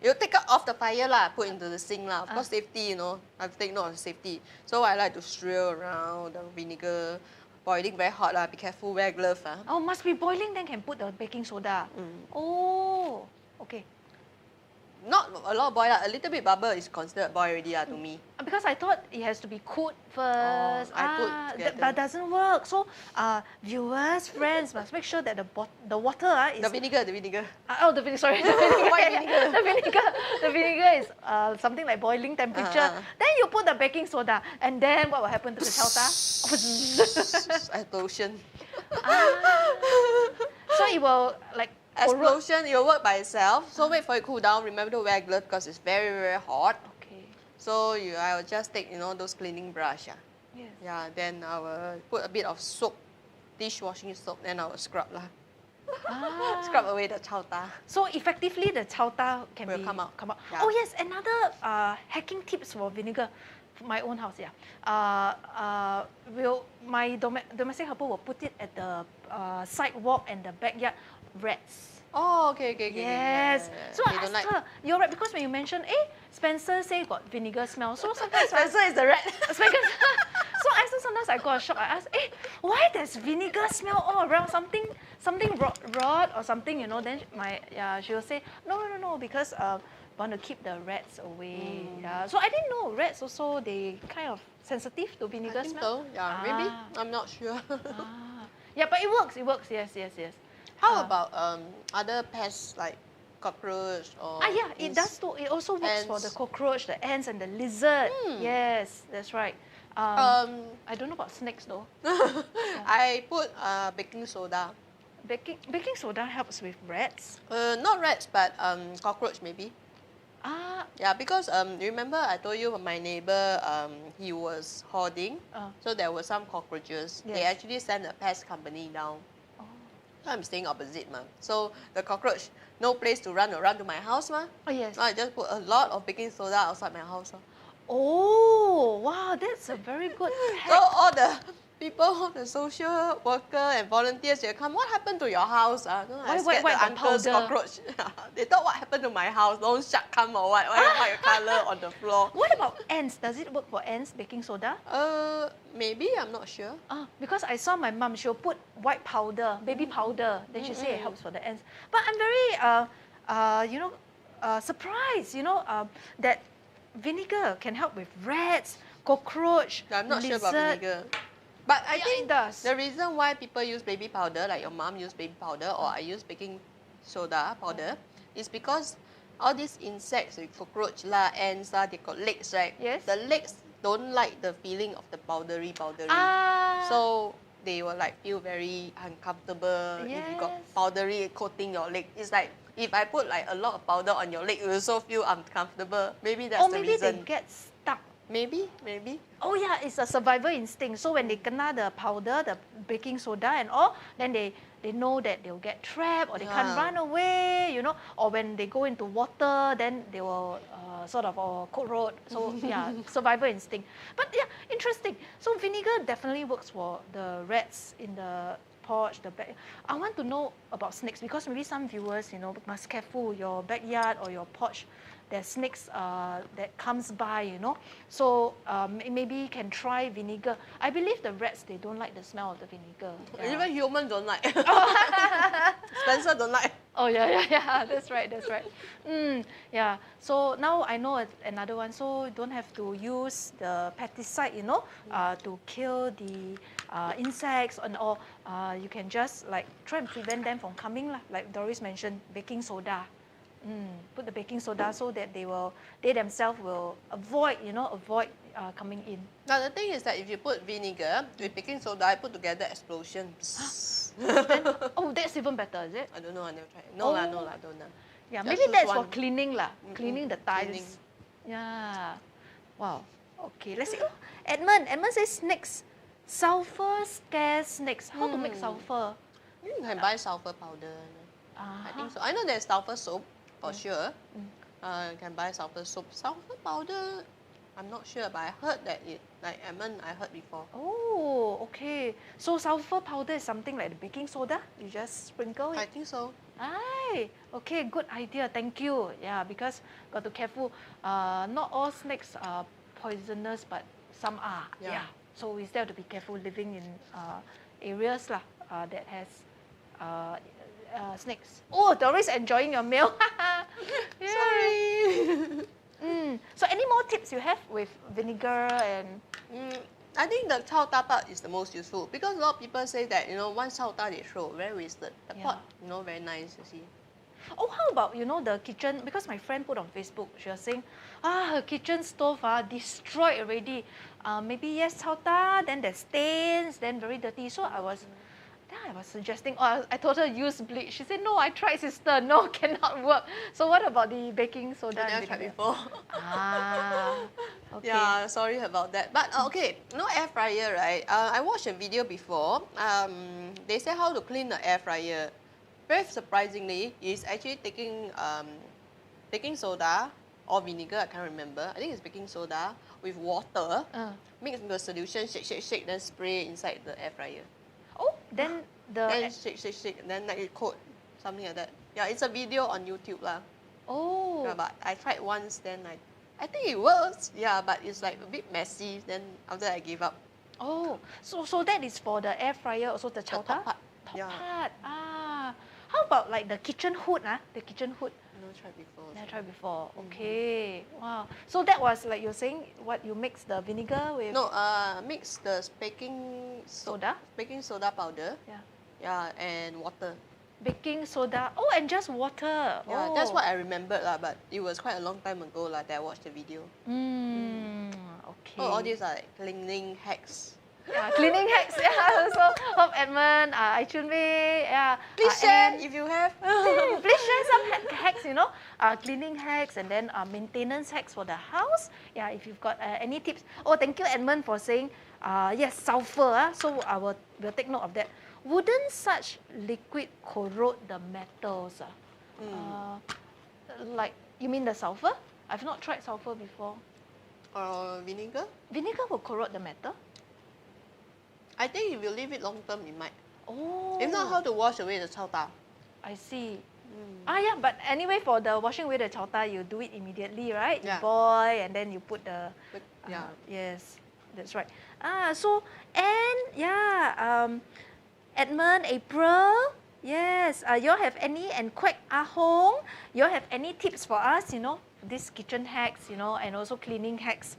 You take it off the fire put into the sink Of course, safety, I have to take note of safety. So I like to swirl around the vinegar, boiling very hot Be careful, wear gloves Oh, must be boiling, then can put the baking soda. Oh, okay. Not a lot of boil a little bit bubble is considered boil already to me. Because I thought it has to be cooked first. But doesn't work. So viewers, friends must make sure that the water is... The vinegar. the vinegar. The vinegar is something like boiling temperature. Then you put the baking soda, and then what will happen to the chao ta? Explosion. So it will explosion, it will work by itself. So wait for it to cool down. Remember to wear gloves because it's very, very hot. Okay. So I will just take, those cleaning brush. Yes. Yeah, then I will put a bit of soap, dishwashing soap, then I will scrub scrub away the chao ta. So effectively the chao ta will come out. Yeah. Oh yes, another hacking tips for vinegar. my own house, yeah. My domestic helper will put it at the sidewalk and the backyard. Rats. Oh, okay. Yes. Yeah. So I asked her, you're right, because when you mentioned, Spencer say got vinegar smell. So sometimes Spencer is the rat. so sometimes I got a shock. I asked, why there's vinegar smell all around? Something rot or something, you know. Then she will say, no, because want to keep the rats away. Yeah. So I didn't know rats also, they kind of sensitive to vinegar smell. So, yeah, maybe. I'm not sure. Yeah, but it works. Yes. How about other pests like cockroach or yeah, it does too. It also works for the cockroach, the ants, and the lizard. Yes, that's right. I don't know about snakes though. I put baking soda. Baking soda helps with rats. Not rats, but cockroach maybe. Yeah, because remember I told you my neighbor, he was hoarding, so there were some cockroaches. Yes. They actually sent a pest company down. So I'm staying opposite, so the cockroach no place to run around to my house, Oh yes. So I just put a lot of baking soda outside my house. Oh wow, that's a very good hack. So all the people, all the social worker and volunteers, they come, what happened to your house? No, I scared the uncle's cockroach. They thought what happened to my house, don't shark come or what, white color on the floor. What about ants? Does it work for ants, baking soda? Maybe, I'm not sure. Because I saw my mum, she'll put white powder, baby powder, then she say it helps for the ants. But I'm very, surprised, that vinegar can help with rats, cockroach, I'm not lizard. sure about vinegar. But I think it does. The reason why people use baby powder, like your mom use baby powder or I use baking soda powder, is because all these insects, like cockroach lah, ants lah, they got legs, right? Yes. The legs don't like the feeling of the powdery. So they will like feel very uncomfortable if you got powdery coating your leg. It's like if I put like a lot of powder on your leg, you also feel uncomfortable. Maybe that's the reason. Or maybe they get stuck. Maybe. Oh yeah, it's a survival instinct. So when they kena the powder, the baking soda and all, then they know that they'll get trapped or they can't run away, or when they go into water, then they will sort of coat road. So yeah, survival instinct. But yeah, interesting. So vinegar definitely works for the rats in the porch, the back. I want to know about snakes because maybe some viewers, must careful your backyard or your porch. There's snakes that comes by, So maybe you can try vinegar. I believe the rats, they don't like the smell of the vinegar. Yeah. Even humans don't like. Spencer don't like. Oh yeah. That's right. Yeah. So now I know another one. So you don't have to use the pesticide, to kill the insects and all. You can just try and prevent them from coming, like Doris mentioned, baking soda. Put the baking soda so that they themselves will avoid coming in. Now the thing is that if you put vinegar with baking soda, I put together explosion. Then, that's even better, is it? I don't know, I never tried. No, don't know. Yeah, Just maybe choose that's one. for cleaning cleaning the tiles. Cleaning. Yeah. Wow. Okay, let's see. Edmund says snakes. Sulphur scares snakes. How to make sulphur? You can buy sulphur powder. I think so. I know there's sulphur soap. For sure. You can buy sulphur soap. Sulphur powder, I'm not sure, but I heard that I heard before. Oh, okay. So sulphur powder is something like the baking soda? You just sprinkle it? I think so. Aye. Okay, good idea. Thank you. Yeah, because got to be careful. Not all snakes are poisonous, but some are. Yeah. So we still have to be careful living in areas that has snakes. Oh, Doris enjoying your meal. Sorry. So any more tips you have with vinegar and? I think the chao ta part is the most useful because a lot of people say that one chao ta they throw very wasted. The pot very nice, you see. Oh, how about the kitchen? Because my friend put on Facebook, she was saying, her kitchen stove destroyed already. Maybe yes, chao ta, then there's stains, then very dirty. So I was suggesting, I told her use bleach. She said, no, I tried, sister. No, cannot work. So what about the baking soda? I never tried before. Okay. Yeah, sorry about that. But okay, no air fryer, right? I watched a video before. They say how to clean the air fryer. Very surprisingly, it's actually taking baking soda or vinegar, I can't remember. I think it's baking soda with water, mix into a solution, shake, then spray inside the air fryer. Oh, then Then shake, and then like it coat, something like that. Yeah, it's a video on YouTube lah. Oh. Yeah, but I tried once, then I think it works. Yeah, but it's like a bit messy. Then after that, I gave up. Oh, so that is for the air fryer, also the chao top ta? part. Top Yeah. part. How about like the kitchen hood? The kitchen hood. Never tried before. Never tried before. Okay. Wow. So that was like you're saying, what you mix the vinegar with? No, mix the baking Soda? baking soda powder. Yeah. Yeah, and water. Baking soda. Oh, and just water. Yeah, oh. that's what I remembered lah. But it was quite a long time ago lah that I watched the video. Okay. Oh, all these are like cleaning hacks. Yeah, cleaning hacks. Yeah. So hope Edmund, Aichunmei, yeah. Please share if you have. Please share some hacks, cleaning hacks and then maintenance hacks for the house. Yeah, if you've got any tips. Oh, thank you, Edmund, for saying, yes, sulphur. So we'll take note of that. Wouldn't such liquid corrode the metals? Like, you mean the sulphur? I've not tried sulphur before. Or vinegar? Vinegar will corrode the metal? I think if you leave it long term, it might. Oh. If not, how to wash away the chao ta? I see. Yeah, but anyway, for the washing away the chao ta, you do it immediately, right? Yeah. You boil and then you put the... yeah. Yes, that's right. So, and yeah, Edmund, April, yes, you all have any, and Quack Ahong, you all have any tips for us, these kitchen hacks, and also cleaning hacks?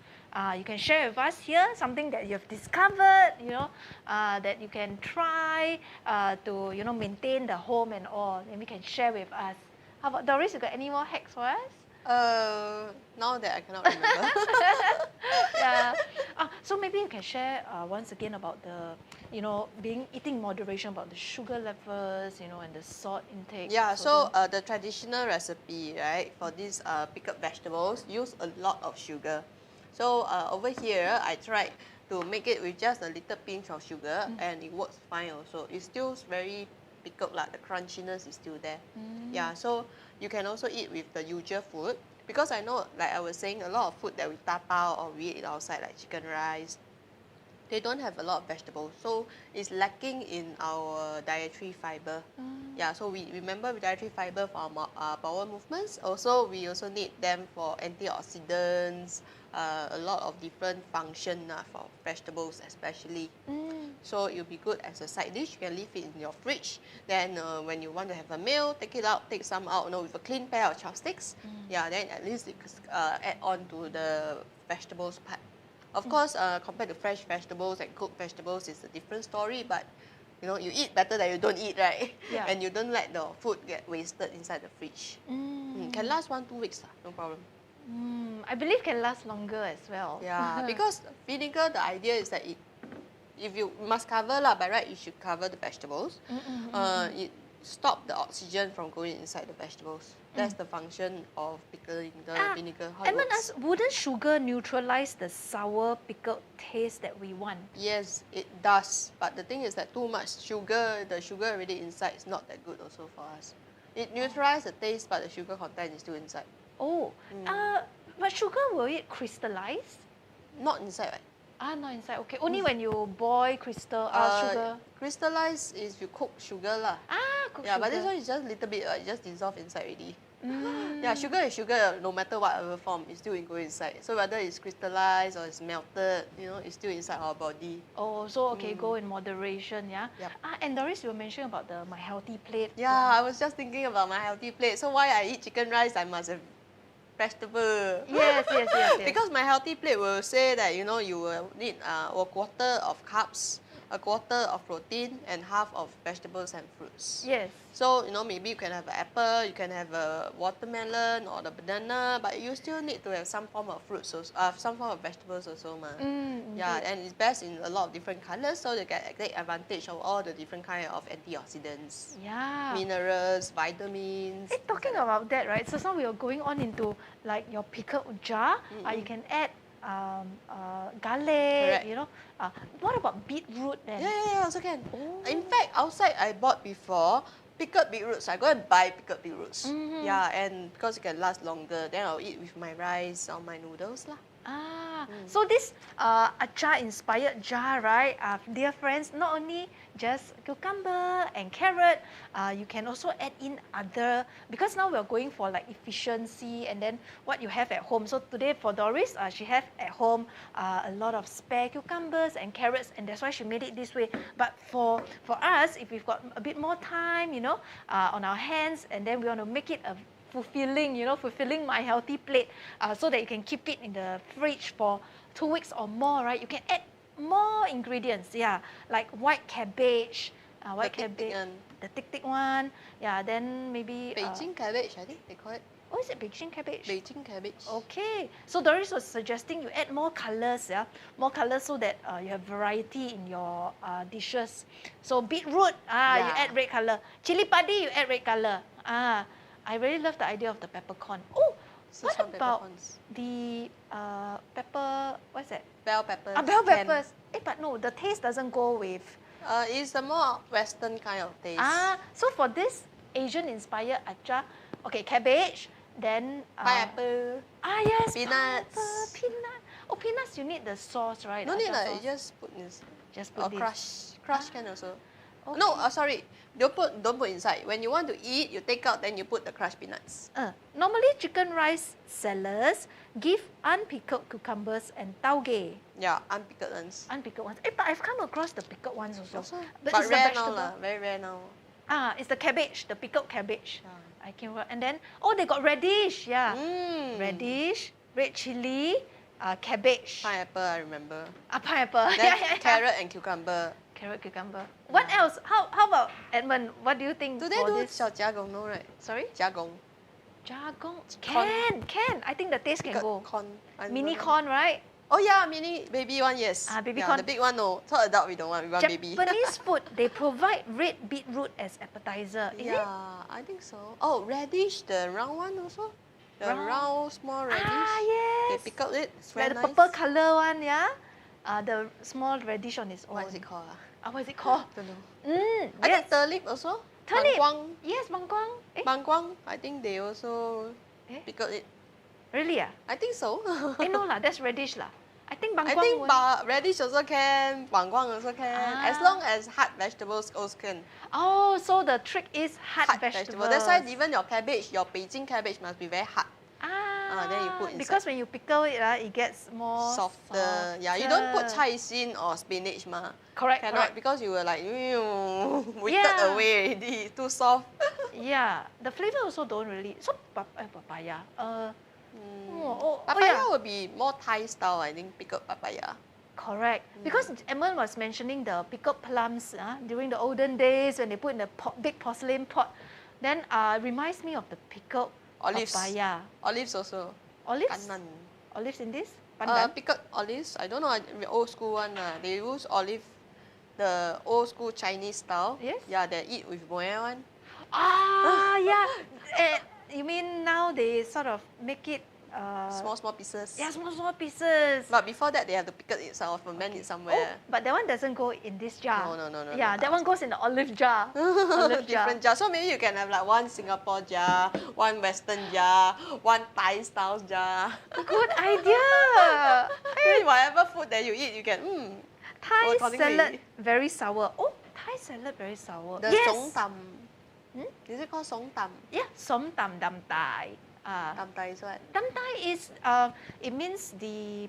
You can share with us here something that you've discovered, that you can try to, maintain the home and all. And we can share with us. How about Doris? You got any more hacks for us? Now that I cannot remember. Yeah. So maybe you can share once again about the, eating moderation, about the sugar levels, and the salt intake. Yeah. So the traditional recipe, right, for these pickled vegetables use a lot of sugar. So over here, I tried to make it with just a little pinch of sugar, and it works fine also. It's still very pickled, like the crunchiness is still there. Yeah, so you can also eat with the usual food. Because I know, like I was saying, a lot of food that we tapao or we eat outside, like chicken rice, they don't have a lot of vegetables. So it's lacking in our dietary fiber. Yeah, so we remember dietary fiber for our bowel movements. Also, we also need them for antioxidants, a lot of different function for vegetables especially. So it'll be good as a side dish. You can leave it in your fridge. Then when you want to have a meal, take it out, take some out, with a clean pair of chopsticks. Yeah, then at least it add on to the vegetables part. Of course, compared to fresh vegetables and cooked vegetables, it's a different story. But you eat better than you don't eat, right? Yeah. And you don't let the food get wasted inside the fridge. Can last 1-2 weeks, no problem. I believe can last longer as well. Yeah, because vinegar, the idea is that if you must cover by right, you should cover the vegetables. It stop the oxygen from going inside the vegetables. That's the function of pickling the vinegar. How it Edmund works. asks, wouldn't sugar neutralize the sour pickled taste that we want? Yes, it does. But the thing is that too much sugar, the sugar already inside is not that good also for us. It neutralizes the taste, but the sugar content is still inside. Oh, but sugar, will it crystallize? Not inside, right? Not inside. Okay, only when you boil sugar. Crystallize is you cook sugar lah. Cook Yeah, sugar. but this one is just a little bit, it just dissolve inside already. Yeah, sugar is sugar, no matter whatever form, it's still go inside. So whether it's crystallized or it's melted, it's still inside our body. Oh, so okay, go in moderation, yeah? Yep. And Doris, you were mentioning about the My Healthy Plate. Yeah, I was just thinking about my healthy plate. So why I eat chicken rice, I must have vegetable. Yes. Because my healthy plate will say that, you will need a quarter of carbs, a quarter of protein, and half of vegetables and fruits. Yes. So, maybe you can have an apple, you can have a watermelon or the banana, but you still need to have some form of fruits, some form of vegetables also. Yeah, and it's best in a lot of different colors, so you get take advantage of all the different kind of antioxidants, minerals, vitamins. Talking about that, right? So now we are going on into like your pickled jar. You can add garlic, Correct. What about beetroot then? Yeah, also can. In fact, outside I bought before pickled beetroots. I go and buy pickled beetroots. Yeah, and because it can last longer, then I'll eat with my rice or my noodles lah. So this Acha inspired jar, right? Dear friends, not only just cucumber and carrot, you can also add in other, because now we're going for like efficiency and then what you have at home. So today for Doris, she have at home a lot of spare cucumbers and carrots, and that's why she made it this way. But for us, if we've got a bit more time, you know, on our hands, and then we want to make it a fulfilling, you know, fulfilling my healthy plate, so that you can keep it in the fridge for 2 weeks or more, right? You can add more ingredients, yeah, like white cabbage, the thick one, yeah, then maybe Beijing cabbage, I think they call it. Oh, is it Beijing cabbage? Beijing cabbage. Okay, so Doris was suggesting you add more colors, yeah, more colors so that you have variety in your dishes. So beetroot, you add red color. Chili padi, you add red color. I really love the idea of the peppercorn. Oh, what about the pepper? What's that? Bell peppers. Bell peppers. But no, the taste doesn't go with. It's a more Western kind of taste. So for this Asian-inspired acha, okay, cabbage, then pineapple. Yes, peanuts. Peanut. Oh, peanuts. You need the sauce, right? No need lah. You just put this. Just put this. Crush. Crush can also. Okay. No, sorry. Don't put inside. When you want to eat, you take out, then you put the crushed peanuts. Normally, chicken rice sellers give unpickled cucumbers and tauge. Yeah, unpickled ones. Unpickled ones. But I've come across the pickled ones also. But it's rare the vegetable. now, very rare now. It's the cabbage, the pickled cabbage. I came and then they got radish. Yeah, radish, red chili, cabbage. Pineapple, I remember. Pineapple. Then carrot and cucumber. Carrot, cucumber. What else? How about Edmund? What do you think? Do they do xiao jiagong? No, right? Sorry? Jiagong. Jiagong. Can. I think the taste can go. Corn. Mini corn, right? Oh yeah, mini baby one, yes. Baby corn. The big one, no. So adult we don't want, we want baby. Japanese food, they provide red beetroot as appetizer. Is it? I think so. Oh, radish, the round one also. The round small radish. Yes. They pickled it. It's the very nice. purple color one, yeah. The small radish on its own. What is it called? What is it called? Don't know. I Yes. think turnip also. Turnip. Bangkwang. Yes, bangkwang. Bangkwang, I think they also pickled it. Really? I think so. No lah, that's radish lah. I think I bangkwang. think radish also can, bangkwang also can. As long as hard vegetables also can. Oh, so the trick is hard vegetables. That's why even your cabbage, your Beijing cabbage must be very hard. Then you put inside. Because when you pickle it, it gets more softer. Yeah, you don't put cai xin or spinach, ma. Correct. Cannot, because you will like withered away already. Too soft. Yeah, the flavor also don't really. So papaya. Papaya will be more Thai style, I think, pickled papaya. Correct. Because Edmund was mentioning the pickled plums during the olden days when they put in the big porcelain pot. Then reminds me of the pickled papaya. Olives also. Olives? Pandan. Olives in this? Pandan? Pickled olives. I don't know, old school one. They use olive, the old school Chinese style. Yes? Yeah, they eat with moe one. Yeah. You mean now they sort of make it small pieces. Yeah, small pieces. But before that, they have to pickle it or ferment it somewhere. But that one doesn't go in this jar. No. Yeah, that one goes in the olive jar. Different jar. So maybe you can have like one Singapore jar, one Western jar, one Thai style jar. Good idea. Whatever food that you eat, you can Thai salad very sour. Oh, Thai salad very sour. The yes. song tam. Is it called song tam? Yeah, som tam dam tai. Dam tai is what? Dam tai is it means the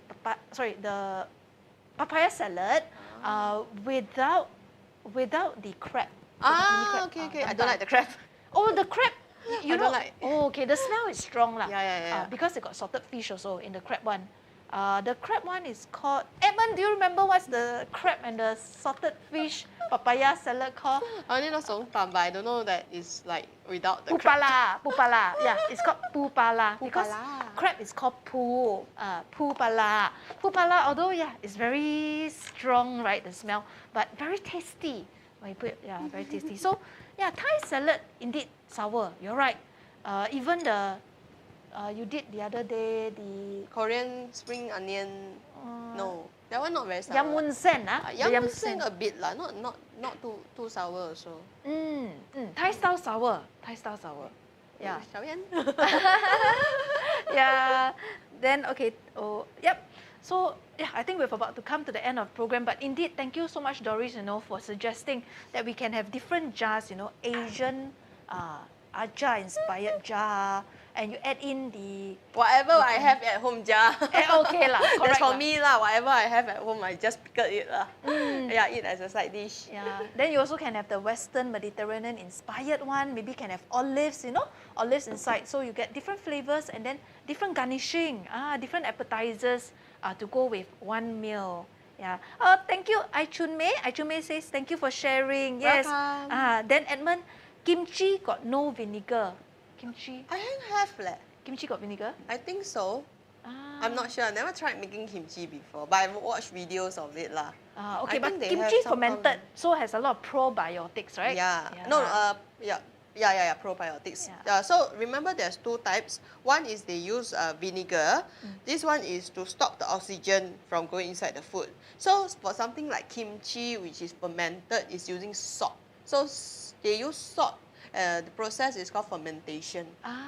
papaya salad without the crab. Okay. I don't like the crab. Oh, the crab. You don't like. Oh, okay. The smell is strong lah. Yeah. Because it got salted fish also in the crab one. The crab one is called. Edmund, do you remember what's the crab and the salted fish papaya salad called? I only know song tam, but I don't know that it's like without the crab. Pupala. Yeah, it's called pupala. Because crab is called pu. Pupala. Pupala, although it's very strong, right? The smell, but very tasty. When you put very tasty. So Thai salad indeed sour. You're right. Even the you did the other day the Korean spring onion. No, that one not very sour. Yamun sen, Yamun sen a bit lah, not too sour also. Thai style sour. Yeah. Xiao Yan. Yeah. then okay. Oh, yep. So yeah, I think we're about to come to the end of the program. But indeed, thank you so much, Doris, for suggesting that we can have different jars, Asian Acha inspired jar, and you add in the whatever I have at home jar. Okay lah, correct. That's for lah. me lah. Whatever I have at home, I just pickle it lah. Yeah, eat as a side dish. Yeah. Then you also can have the Western Mediterranean inspired one. Maybe can have olives, olives inside. So you get different flavors and then different garnishing, different appetizers to go with one meal. Yeah. Thank you, Ai Chun Mei. Ai Chun Mei says thank you for sharing. Yes. Welcome. Then Edmund, kimchi got no vinegar. Kimchi. I don't have leh. Kimchi got vinegar? I think so. I'm not sure. I never tried making kimchi before, but I've watched videos of it lah. Okay, I but think they kimchi have some fermented, so has a lot of probiotics, right? Yeah. No. Yeah. Probiotics. Yeah. So remember, there's two types. One is they use vinegar. This one is to stop the oxygen from going inside the food. So for something like kimchi, which is fermented, is using salt. So they use salt. The process is called fermentation.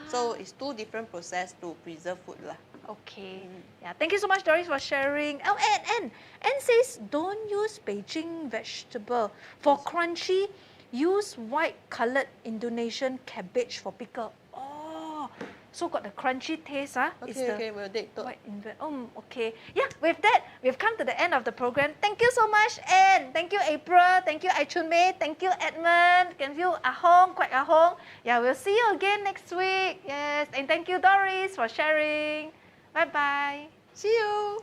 So it's two different processes to preserve food lah. Okay. Yeah. Thank you so much, Doris, for sharing. Oh, and says don't use Beijing vegetable for crunchy. Use white coloured Indonesian cabbage for pickle. Oh, so got the crunchy taste, Okay, we'll take that. Okay. Yeah, with that, we've come to the end of the program. Thank you so much, Anne. Thank you, April. Thank you, Ai Chun Mei. Thank you, Edmund. Thank you, Ahong, Quack Ahong. Yeah, we'll see you again next week. Yes, and thank you, Doris, for sharing. Bye-bye. See you.